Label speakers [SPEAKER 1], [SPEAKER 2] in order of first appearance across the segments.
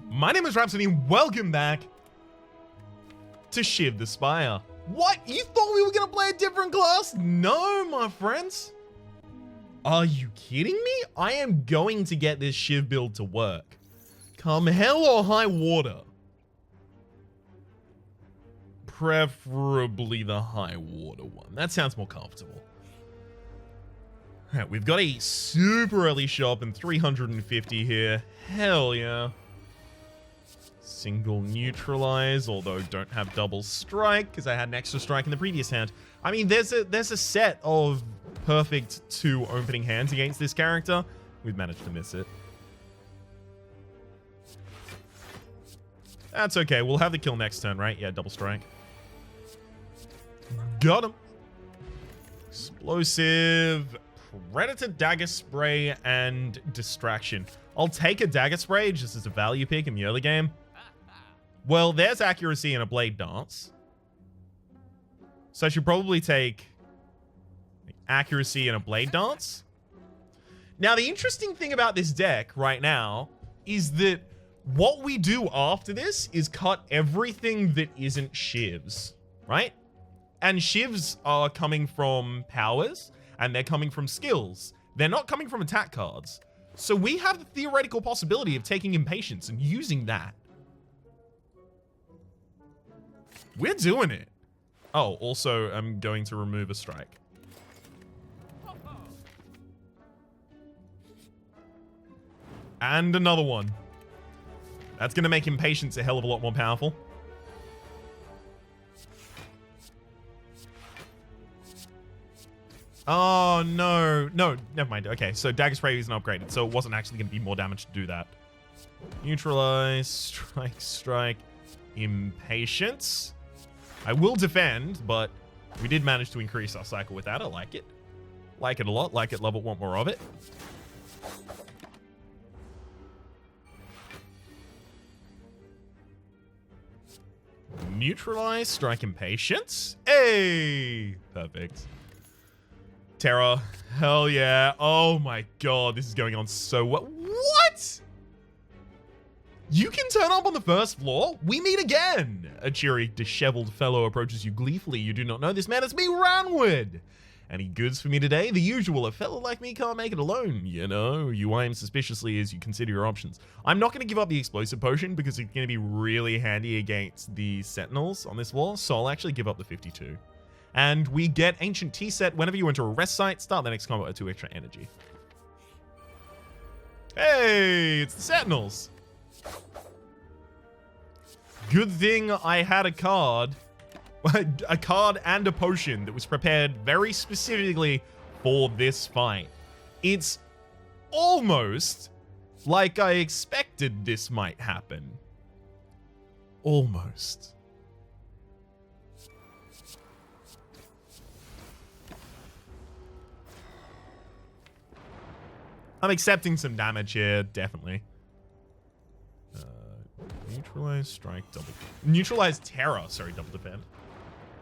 [SPEAKER 1] My name is Rhapsody and welcome back to Shiv the Spire. What? You thought we were gonna play a different class? No, my friends. Are you kidding me? I am going to get this Shiv build to work. Come hell or high water. Preferably the high water one. That sounds more comfortable. Alright, we've got a super early shop and 350 here. Hell yeah. Single neutralize, although don't have double strike because I had an extra strike in the previous hand. I mean, there's a set of perfect 2 opening hands against this character. We've managed to miss it. That's okay. We'll have the kill next turn, right? Yeah, double strike. Got him. Explosive, Predator, Dagger Spray, and Distraction. I'll take a Dagger Spray just as a value pick in the early game. Well, there's Accuracy and a Blade Dance. So I should probably take Accuracy and a Blade Dance. Now, the interesting thing about this deck right now is that what we do after this is cut everything that isn't Shivs, right? And Shivs are coming from powers, and they're coming from skills. They're not coming from attack cards. So we have the theoretical possibility of taking Impatience and using that. We're doing it. Oh, also, I'm going to remove a strike. And another one. That's going to make Impatience a hell of a lot more powerful. Oh, no. No, never mind. Okay, so Dagger Spray isn't upgraded, so it wasn't actually going to be more damage to do that. Neutralize, strike, Impatience. I will defend, but we did manage to increase our cycle with that. I like it. Like it a lot. Like it, love it, want more of it. Neutralize, strike, Impatience. Hey! Perfect. Terror. Hell yeah. Oh my god, this is going on so well. What? You can turn up on the first floor? We meet again! A cheery, disheveled fellow approaches you gleefully. You do not know this man. It's me, Ranwood! Any goods for me today? The usual. A fellow like me can't make it alone. You know, you eye him suspiciously as you consider your options. I'm not going to give up the explosive potion because it's going to be really handy against the sentinels on this wall, so I'll actually give up the 52. And we get Ancient Tea Set. Whenever you enter a rest site, start the next combat with 2 extra energy. Hey, it's the sentinels. Good thing I had a card and a potion that was prepared very specifically for this fight. It's almost like I expected this might happen. Almost. I'm accepting some damage here, definitely. Neutralize, strike, double... Neutralize terror, sorry, double defend.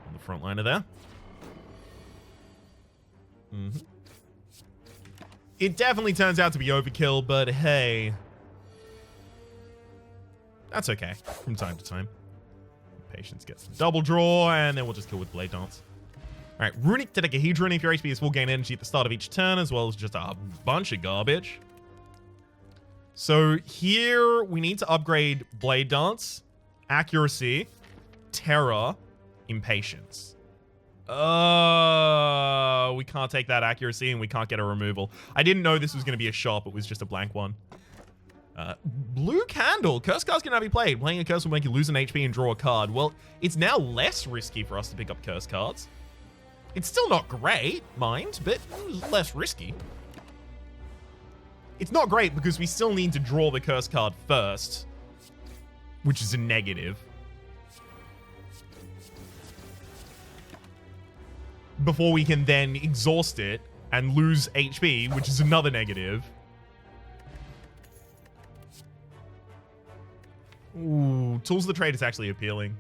[SPEAKER 1] On the front liner there. It definitely turns out to be overkill, but hey. That's okay, from time to time. Patience gets double draw, and then we'll just kill with Blade Dance. Alright, Runic Dodecahedron. If your HP is full, gain energy at the start of each turn, as well as just a bunch of garbage. So here, we need to upgrade Blade Dance, Accuracy, Terror, Impatience. We can't take that Accuracy, and we can't get a removal. I didn't know this was going to be a shop. It was just a blank one. Blue Candle. Curse cards can now be played. Playing a curse will make you lose an HP and draw a card. Well, it's now less risky for us to pick up curse cards. It's still not great, mind, but less risky. It's not great because we still need to draw the curse card first, which is a negative. Before we can then exhaust it and lose HP, which is another negative. Ooh, Tools of the Trade is actually appealing.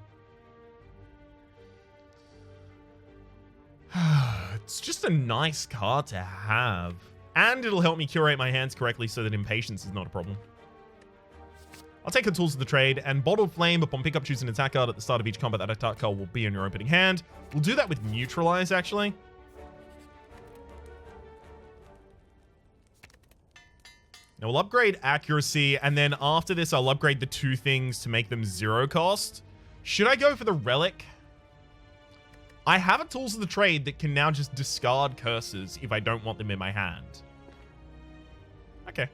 [SPEAKER 1] It's just a nice card to have. And it'll help me curate my hands correctly so that Impatience is not a problem. I'll take her tools of the trade, and Bottle Flame, upon pickup, choose an attack card at the start of each combat. That attack card will be in your opening hand. We'll do that with Neutralize, actually. Now we'll upgrade Accuracy, and then after this, I'll upgrade the 2 things to make them 0 cost. Should I go for the Relic? I have a tools of the trade that can now just discard curses if I don't want them in my hand. Okay.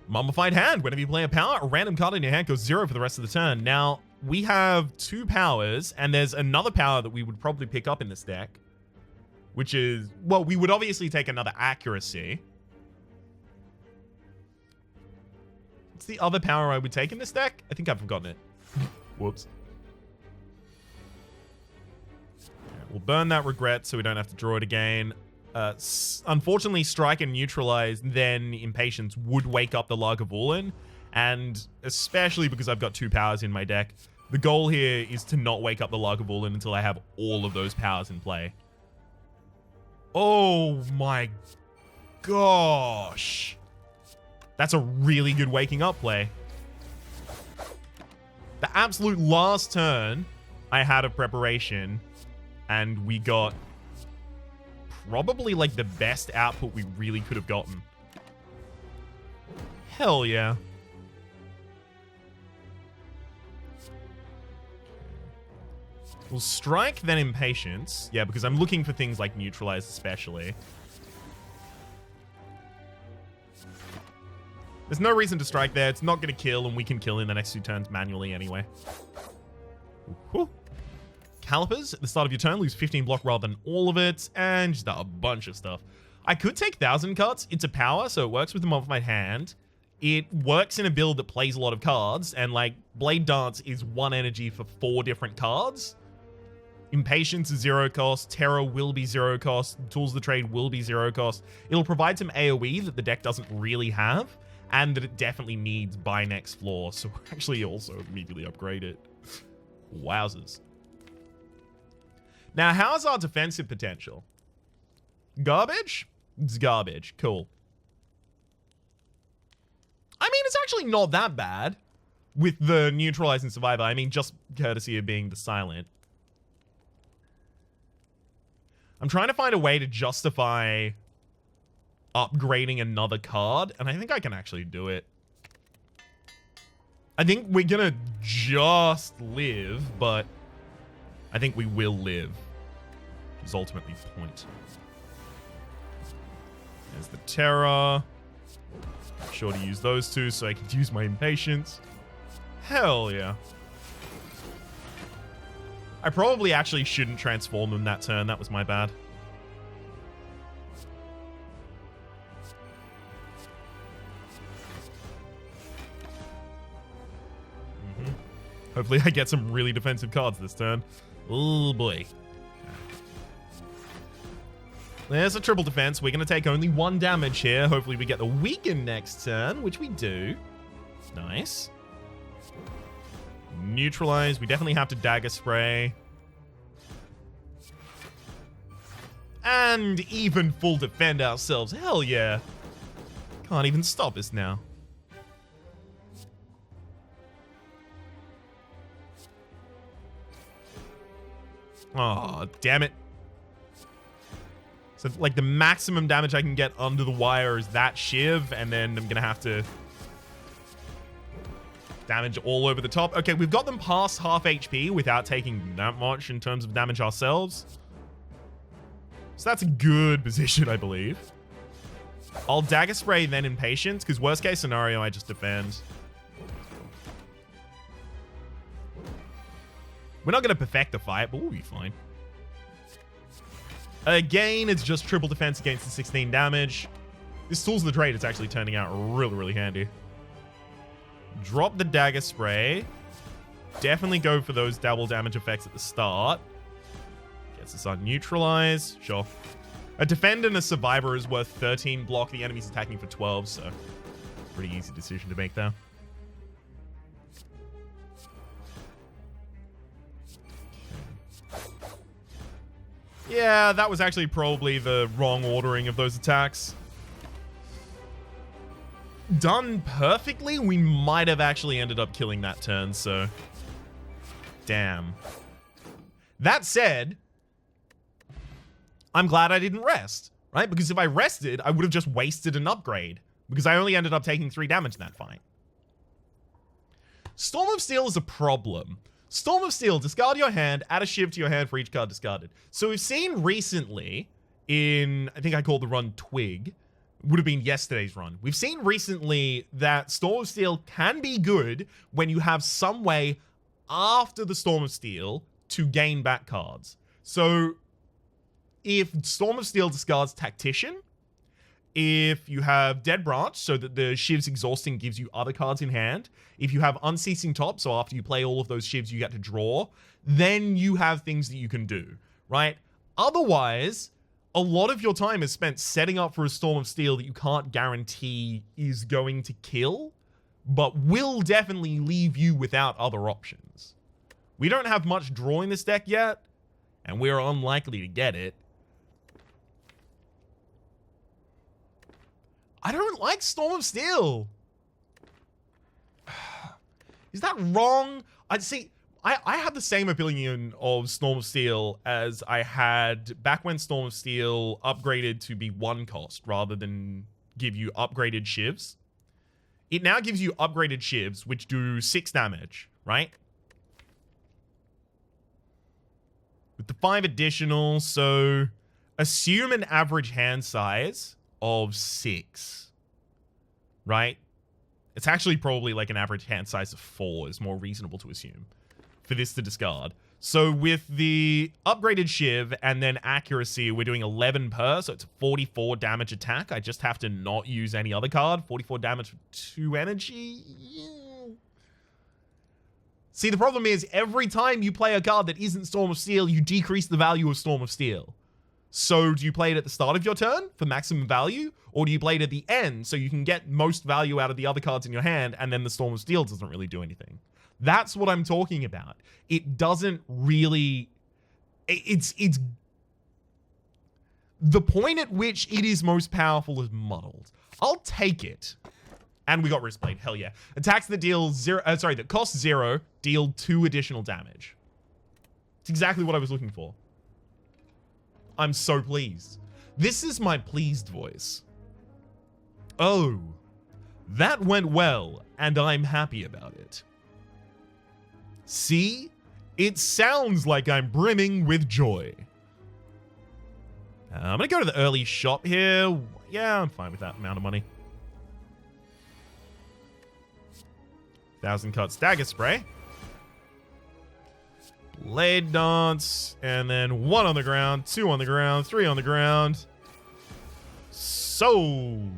[SPEAKER 1] Mummified Hand. Whenever you play a power, a random card in your hand goes 0 for the rest of the turn. Now, we have 2 powers, and there's another power that we would probably pick up in this deck, which is, well, we would obviously take another Accuracy. What's the other power I would take in this deck? I think I've forgotten it. Whoops. We'll burn that Regret so we don't have to draw it again. Unfortunately, Strike and Neutralize, then Impatience would wake up the Lagavulin, and especially because I've got 2 powers in my deck, the goal here is to not wake up the Lagavulin until I have all of those powers in play. Oh my gosh. That's a really good waking up play. The absolute last turn I had of preparation, and we got probably like the best output we really could have gotten. Hell yeah. We'll strike, then Impatience. Yeah, because I'm looking for things like Neutralize especially. There's no reason to strike there. It's not going to kill, and we can kill in the next 2 turns manually anyway. Ooh. Calipers, at the start of your turn, lose 15 block rather than all of it, and just a bunch of stuff. I could take 1,000 Cuts. It's a power, so it works with the Mummified Hand. It works in a build that plays a lot of cards, and like, Blade Dance is 1 energy for 4 different cards. Impatience is 0 cost, Terror will be 0 cost, Tools of the Trade will be 0 cost. It'll provide some AoE that the deck doesn't really have, and that it definitely needs by next floor, so actually also immediately upgrade it. Wowzers. Now, how's our defensive potential? Garbage? It's garbage. Cool. I mean, it's actually not that bad with the Neutralizing Survivor. I mean, just courtesy of being the Silent. I'm trying to find a way to justify upgrading another card, and I think I can actually do it. I think we're gonna just live, but I think we will live, which is ultimately the point. There's the Terror. I'm sure to use those 2 so I can use my Impatience. Hell yeah. I probably actually shouldn't transform them that turn. That was my bad. Hopefully I get some really defensive cards this turn. Oh boy. There's a triple defense. We're going to take only 1 damage here. Hopefully we get the Weaken next turn, which we do. Nice. Neutralize. We definitely have to Dagger Spray. And even full defend ourselves. Hell yeah. Can't even stop us now. Oh, damn it. So, like, the maximum damage I can get under the wire is that Shiv, and then I'm going to have to damage all over the top. Okay, we've got them past half HP without taking that much in terms of damage ourselves. So that's a good position, I believe. I'll Dagger Spray, then Impatience, because worst case scenario, I just defend. We're not going to perfect the fight, but we'll be fine. Again, it's just triple defense against the 16 damage. This Tools of the Trade is actually turning out really, really handy. Drop the Dagger Spray. Definitely go for those double damage effects at the start. Gets us on Neutralize. Sure. A Defend and a Survivor is worth 13 block. The enemy's attacking for 12, so pretty easy decision to make there. Yeah, that was actually probably the wrong ordering of those attacks. done perfectly, we might have actually ended up killing that turn, so... Damn. That said, I'm glad I didn't rest, right? Because if I rested, I would have just wasted an upgrade. Because I only ended up taking 3 damage in that fight. Storm of Steel is a problem. Storm of Steel, discard your hand, add a shiv to your hand for each card discarded. So we've seen recently in, I think I called the run Twig, would have been yesterday's run. We've seen recently that Storm of Steel can be good when you have some way after the Storm of Steel to gain back cards. So if Storm of Steel discards Tactician, if you have Dead Branch, so that the Shiv's exhausting gives you other cards in hand. If you have Unceasing Top, so after you play all of those Shivs, you get to draw. Then you have things that you can do, right? Otherwise, a lot of your time is spent setting up for a Storm of Steel that you can't guarantee is going to kill, but will definitely leave you without other options. We don't have much draw in this deck yet, and we're unlikely to get it. I don't like Storm of Steel. Is that wrong? I'd see. I had the same opinion of Storm of Steel as I had back when Storm of Steel upgraded to be 1 cost rather than give you upgraded Shivs. It now gives you upgraded Shivs, which do 6 damage, right? With the 5 additional, so assume an average hand size of 6, right? It's actually probably like an average hand size of 4 is more reasonable to assume for this to discard. So with the upgraded Shiv and then accuracy, we're doing 11 per, so it's 44 damage attack. I just have to not use any other card. 44 damage for 2 energy. Yeah. See, the problem is every time you play a card that isn't Storm of Steel, you decrease the value of Storm of Steel. So do you play it at the start of your turn for maximum value? Or do you play it at the end so you can get most value out of the other cards in your hand and then the Storm of Steel doesn't really do anything? That's what I'm talking about. It doesn't really... It's the point at which it is most powerful is muddled. I'll take it. And we got Wristblade. Hell yeah. Attacks that deal that cost 0, deal 2 additional damage. It's exactly what I was looking for. I'm so pleased. This is my pleased voice. Oh, that went well, and I'm happy about it. See? It sounds like I'm brimming with joy. I'm gonna go to the early shop here. Yeah, I'm fine with that amount of money. 1,000 cuts dagger spray. Blade dance, and then 1 on the ground, 2 on the ground, 3 on the ground. Sold.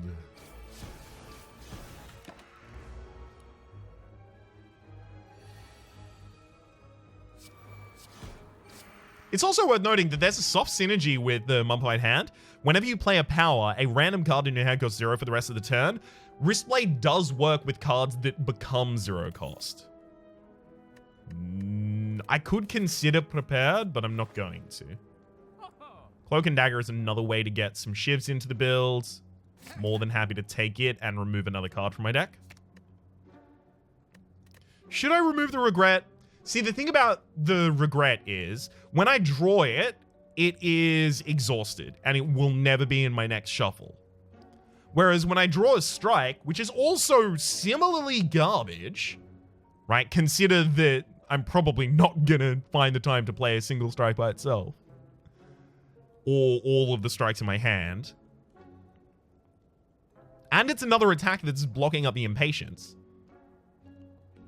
[SPEAKER 1] It's also worth noting that there's a soft synergy with the Mummified Hand. Whenever you play a power, a random card in your hand costs 0 for the rest of the turn. Wristblade does work with cards that become 0 cost. I could consider Prepared, but I'm not going to. Cloak and Dagger is another way to get some Shivs into the build. More than happy to take it and remove another card from my deck. Should I remove the Regret? See, the thing about the Regret is, when I draw it, it is exhausted, and it will never be in my next shuffle. Whereas when I draw a Strike, which is also similarly garbage, right? Consider that I'm probably not gonna find the time to play a single strike by itself. Or all of the strikes in my hand. And it's another attack that's blocking up the Impatience.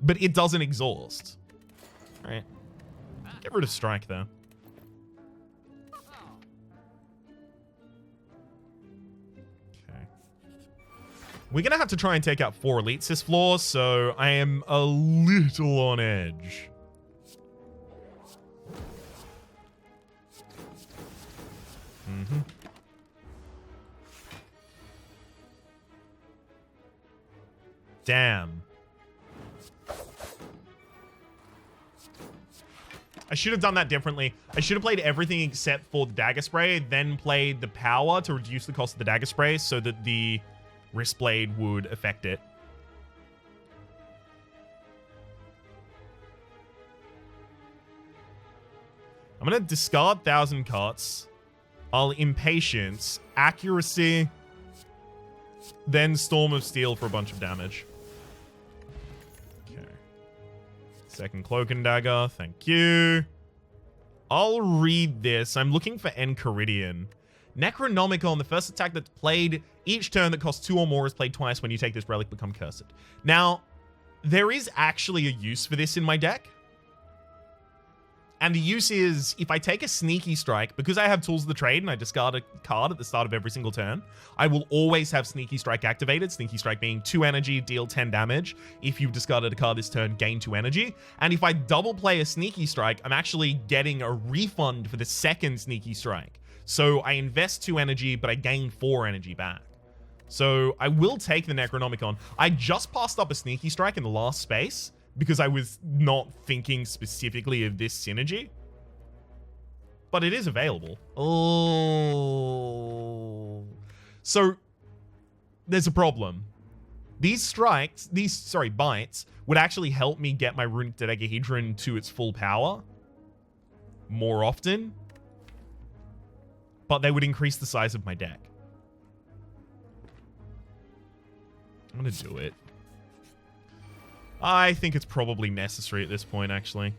[SPEAKER 1] But it doesn't exhaust. Right. Get rid of Strike, though. Okay. We're gonna have to try and take out 4 elites this floor, so I am a little on edge. Mm-hmm. Damn. I should have done that differently. I should have played everything except for the Dagger Spray, then played the power to reduce the cost of the Dagger Spray so that the Wristblade would affect it. I'm going to discard 1,000 Cuts. I'll Impatience, Accuracy, then Storm of Steel for a bunch of damage. Okay. Second Cloak and Dagger, thank you. I'll read this. I'm looking for Enchiridion. Necronomicon, the first attack that's played each turn that costs 2 or more is played twice. When you take this relic, become cursed. Now, there is actually a use for this in my deck. And the use is, if I take a Sneaky Strike, because I have Tools of the Trade and I discard a card at the start of every single turn, I will always have Sneaky Strike activated. Sneaky Strike being 2 energy, deal 10 damage. If you've discarded a card this turn, gain 2 energy. And if I double play a Sneaky Strike, I'm actually getting a refund for the second Sneaky Strike. So I invest 2 energy, but I gain 4 energy back. So I will take the Necronomicon. I just passed up a Sneaky Strike in the last space, because I was not thinking specifically of this synergy. But it is available. Oh. So, there's a problem. These bites, would actually help me get my Runic Dodecahedron to its full power more often. But they would increase the size of my deck. I'm gonna do it. I think it's probably necessary at this point, actually.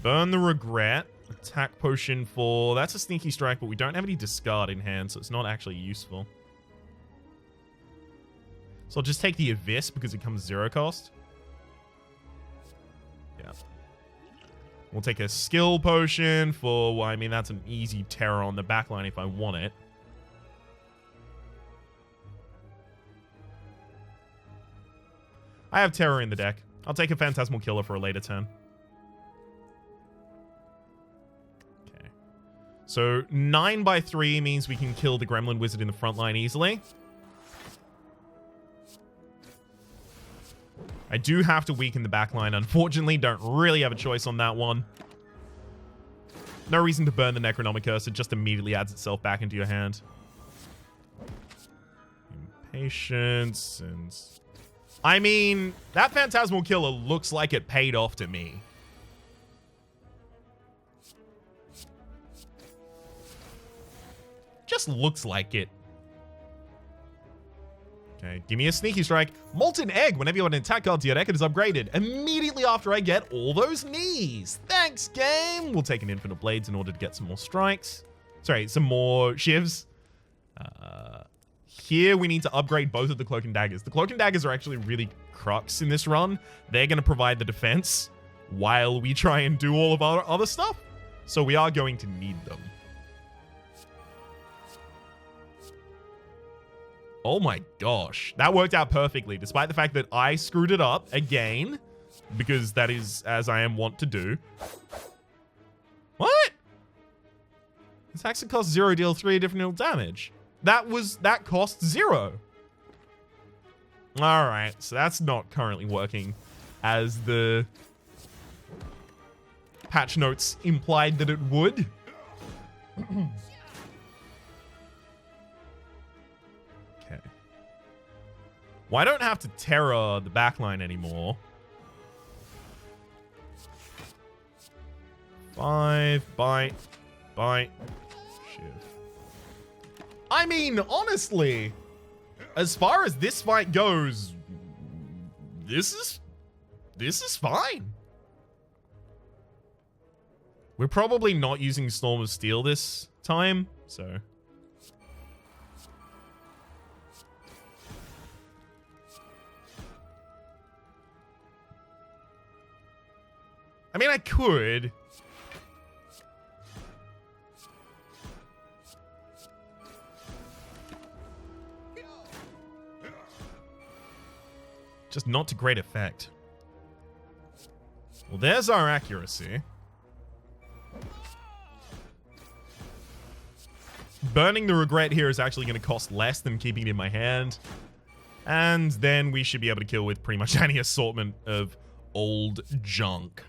[SPEAKER 1] Burn the Regret. Attack Potion for... That's a Sneaky Strike, but we don't have any discard in hand, so it's not actually useful. So I'll just take the Abyss because it comes 0 cost. Yeah. We'll take a Skill Potion for... Well, I mean, that's an easy terror on the backline if I want it. I have Terror in the deck. I'll take a Phantasmal Killer for a later turn. Okay. So 9/3 means we can kill the Gremlin Wizard in the front line easily. I do have to weaken the back line, unfortunately. Don't really have a choice on that one. No reason to burn the Necronomicon, it just immediately adds itself back into your hand. Impatience and... I mean, that Phantasmal Killer looks like it paid off to me. Just looks like it. Okay, give me a Sneaky Strike. Molten Egg. Whenever you have an attack card to your deck, it is upgraded immediately after I get all those knees. Thanks, game. We'll take an Infinite Blades in order to get some more strikes. Sorry, some more shivs. Here, we need to upgrade both of the Cloak and Daggers. The Cloak and Daggers are actually really crux in this run. They're going to provide the defense while we try and do all of our other stuff. So we are going to need them. Oh my gosh. That worked out perfectly, despite the fact that I screwed it up again, because that is as I am wont to do. What? This actually costs 0, deal 3 different damage. That cost 0. Alright, so that's not currently working as the patch notes implied that it would. Okay. Well, I don't have to terror the backline anymore. 5, bite, shift. I mean, honestly, as far as this fight goes, this is fine. We're probably not using Storm of Steel this time, so. I mean, I could. Just not to great effect. Well, there's our accuracy. Burning the Regret here is actually going to cost less than keeping it in my hand. And then we should be able to kill with pretty much any assortment of old junk.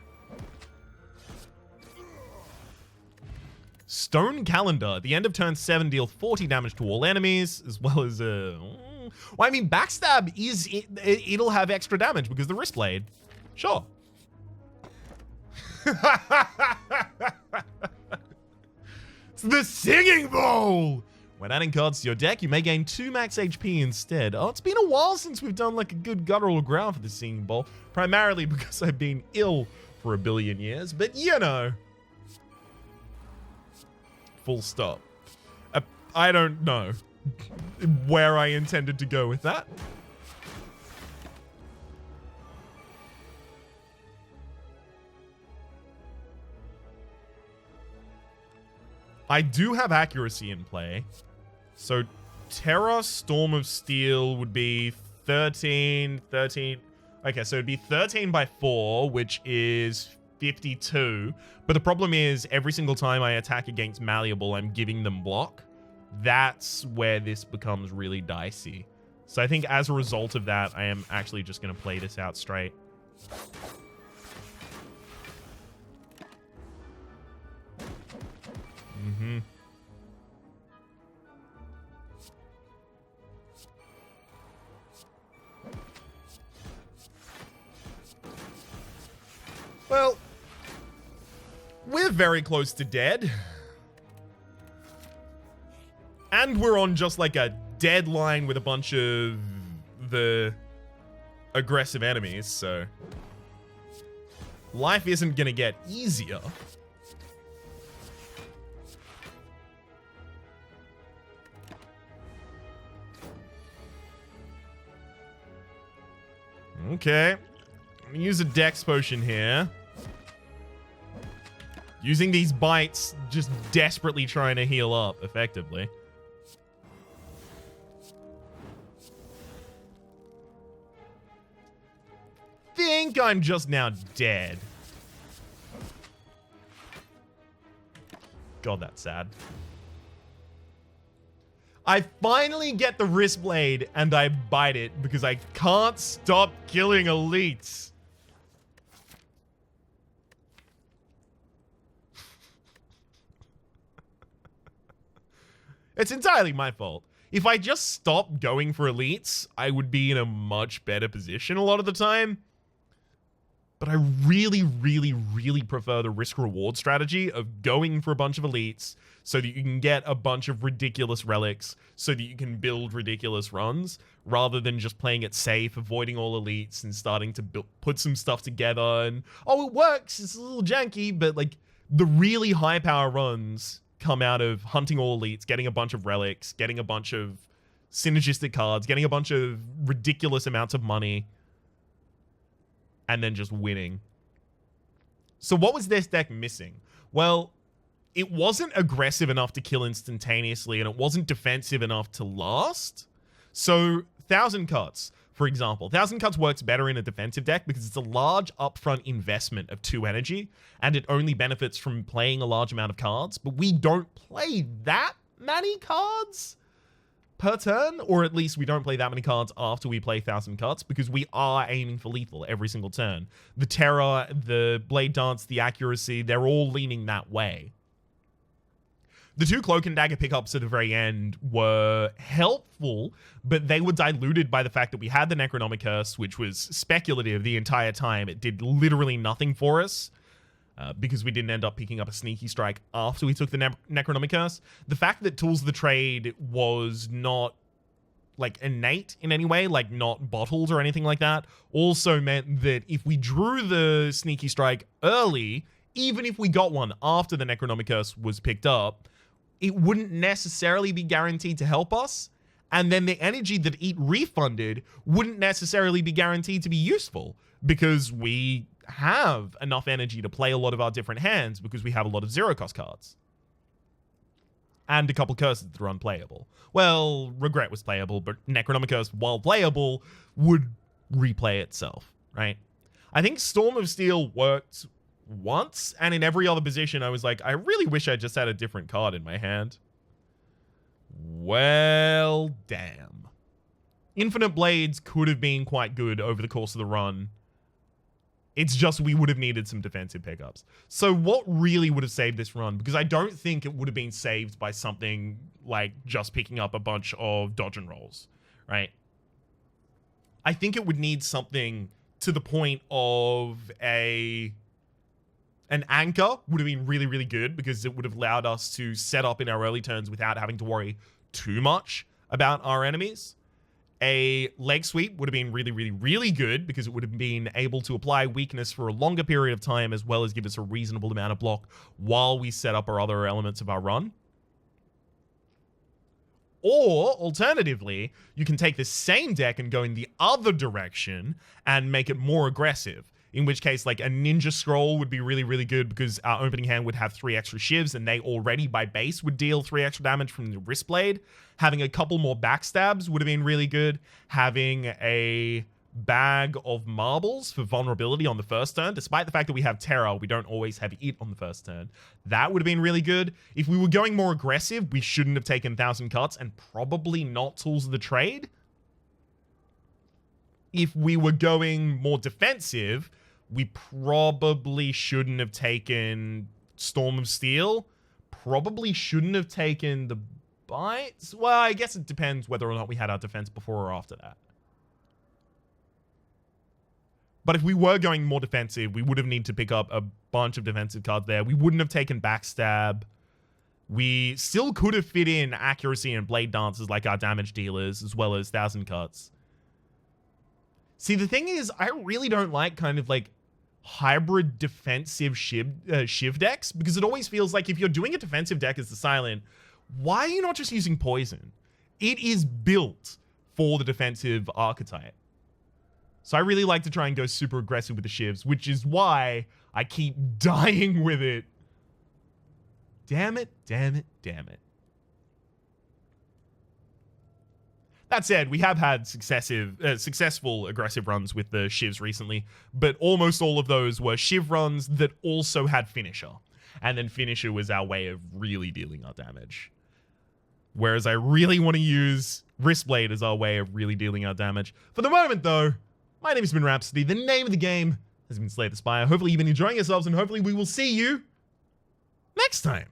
[SPEAKER 1] Stone Calendar. At the end of turn 7, deal 40 damage to all enemies, as well as well, I mean, Backstab is it'll have extra damage because the wrist blade. Sure. It's the Singing Bowl. When adding cards to your deck, you may gain 2 max HP instead. Oh, it's been a while since we've done like a good guttural ground for the Singing Bowl, primarily because I've been ill for a billion years, but you know. Full stop. I don't know where I intended to go with that. I do have accuracy in play. So Terra, Storm of Steel would be 13. Okay, so it'd be 13 by 4, which is 52. But the problem is, every single time I attack against Malleable, I'm giving them block. That's where this becomes really dicey. So I think as a result of that, I am actually just going to play this out straight. Well, we're very close to dead. And we're on just like a deadline with a bunch of the aggressive enemies, so life isn't gonna get easier. Okay. I'm gonna use a Dex potion here. Using these bites, just desperately trying to heal up effectively. Think I'm just now dead. God, that's sad. I finally get the wrist blade and I bite it because I can't stop killing elites. It's entirely my fault. If I just stopped going for elites, I would be in a much better position a lot of the time. But I really, really, really prefer the risk-reward strategy of going for a bunch of elites so that you can get a bunch of ridiculous relics so that you can build ridiculous runs, rather than just playing it safe, avoiding all elites and starting to put some stuff together and, oh, it works, it's a little janky, but like the really high power runs come out of hunting all elites, getting a bunch of relics, getting a bunch of synergistic cards, getting a bunch of ridiculous amounts of money, and then just winning. So what was this deck missing? Well, it wasn't aggressive enough to kill instantaneously, and it wasn't defensive enough to last. So 1,000 Cuts, for example. 1,000 Cuts works better in a defensive deck because it's a large upfront investment of 2 energy, and it only benefits from playing a large amount of cards, but we don't play that many cards per turn, or at least we don't play that many cards after we play 1,000 Cuts because we are aiming for lethal every single turn. The Terror, the Blade Dance, the Accuracy, they're all leaning that way. The 2 Cloak and Dagger pickups at the very end were helpful, but they were diluted by the fact that we had the Necronomic Curse, which was speculative the entire time. It did literally nothing for us. Because we didn't end up picking up a Sneaky Strike after we took the Necronomic Curse. The fact that Tools of the Trade was not, like, innate in any way, like, not bottled or anything like that, also meant that if we drew the Sneaky Strike early, even if we got one after the Necronomic Curse was picked up, it wouldn't necessarily be guaranteed to help us, and then the energy that it refunded wouldn't necessarily be guaranteed to be useful, because we have enough energy to play a lot of our different hands because we have a lot of 0-cost cards. And a couple curses that are unplayable. Well, Regret was playable, but Necronomic Curse, while playable, would replay itself, right? I think Storm of Steel worked once, and in every other position, I was like, I really wish I just had a different card in my hand. Well, damn. Infinite Blades could have been quite good over the course of the run. It's just we would have needed some defensive pickups. So what really would have saved this run? Because I don't think it would have been saved by something like just picking up a bunch of dodge and rolls, right? I think it would need something to the point of an anchor would have been really, really good because it would have allowed us to set up in our early turns without having to worry too much about our enemies. A leg sweep would have been really, really, really good because it would have been able to apply weakness for a longer period of time as well as give us a reasonable amount of block while we set up our other elements of our run. Or, alternatively, you can take the same deck and go in the other direction and make it more aggressive. In which case, like, a Ninja Scroll would be really, really good because our opening hand would have 3 extra shivs and they already, by base, would deal 3 extra damage from the wrist blade. Having a couple more backstabs would have been really good. Having a bag of marbles for vulnerability on the first turn. Despite the fact that we have Terror, we don't always have it on the first turn. That would have been really good. If we were going more aggressive, we shouldn't have taken 1,000 cuts and probably not Tools of the Trade. If we were going more defensive, we probably shouldn't have taken Storm of Steel. Probably shouldn't have taken the Bites. Well, I guess it depends whether or not we had our defense before or after that. But if we were going more defensive, we would have needed to pick up a bunch of defensive cards there. We wouldn't have taken Backstab. We still could have fit in Accuracy and Blade Dancers like our damage dealers, as well as 1,000 cuts. See, the thing is, I really don't like kind of like hybrid defensive Shiv decks, because it always feels like if you're doing a defensive deck as the Silent, why are you not just using Poison? It is built for the defensive archetype. So I really like to try and go super aggressive with the Shivs, which is why I keep dying with it. Damn it, damn it, damn it. That said, we have had successful aggressive runs with the Shivs recently, but almost all of those were Shiv runs that also had Finisher. And then Finisher was our way of really dealing our damage. Whereas I really want to use Wristblade as our way of really dealing our damage. For the moment, though, my name has been Rhapsody. The name of the game has been Slay the Spire. Hopefully you've been enjoying yourselves, and hopefully we will see you next time.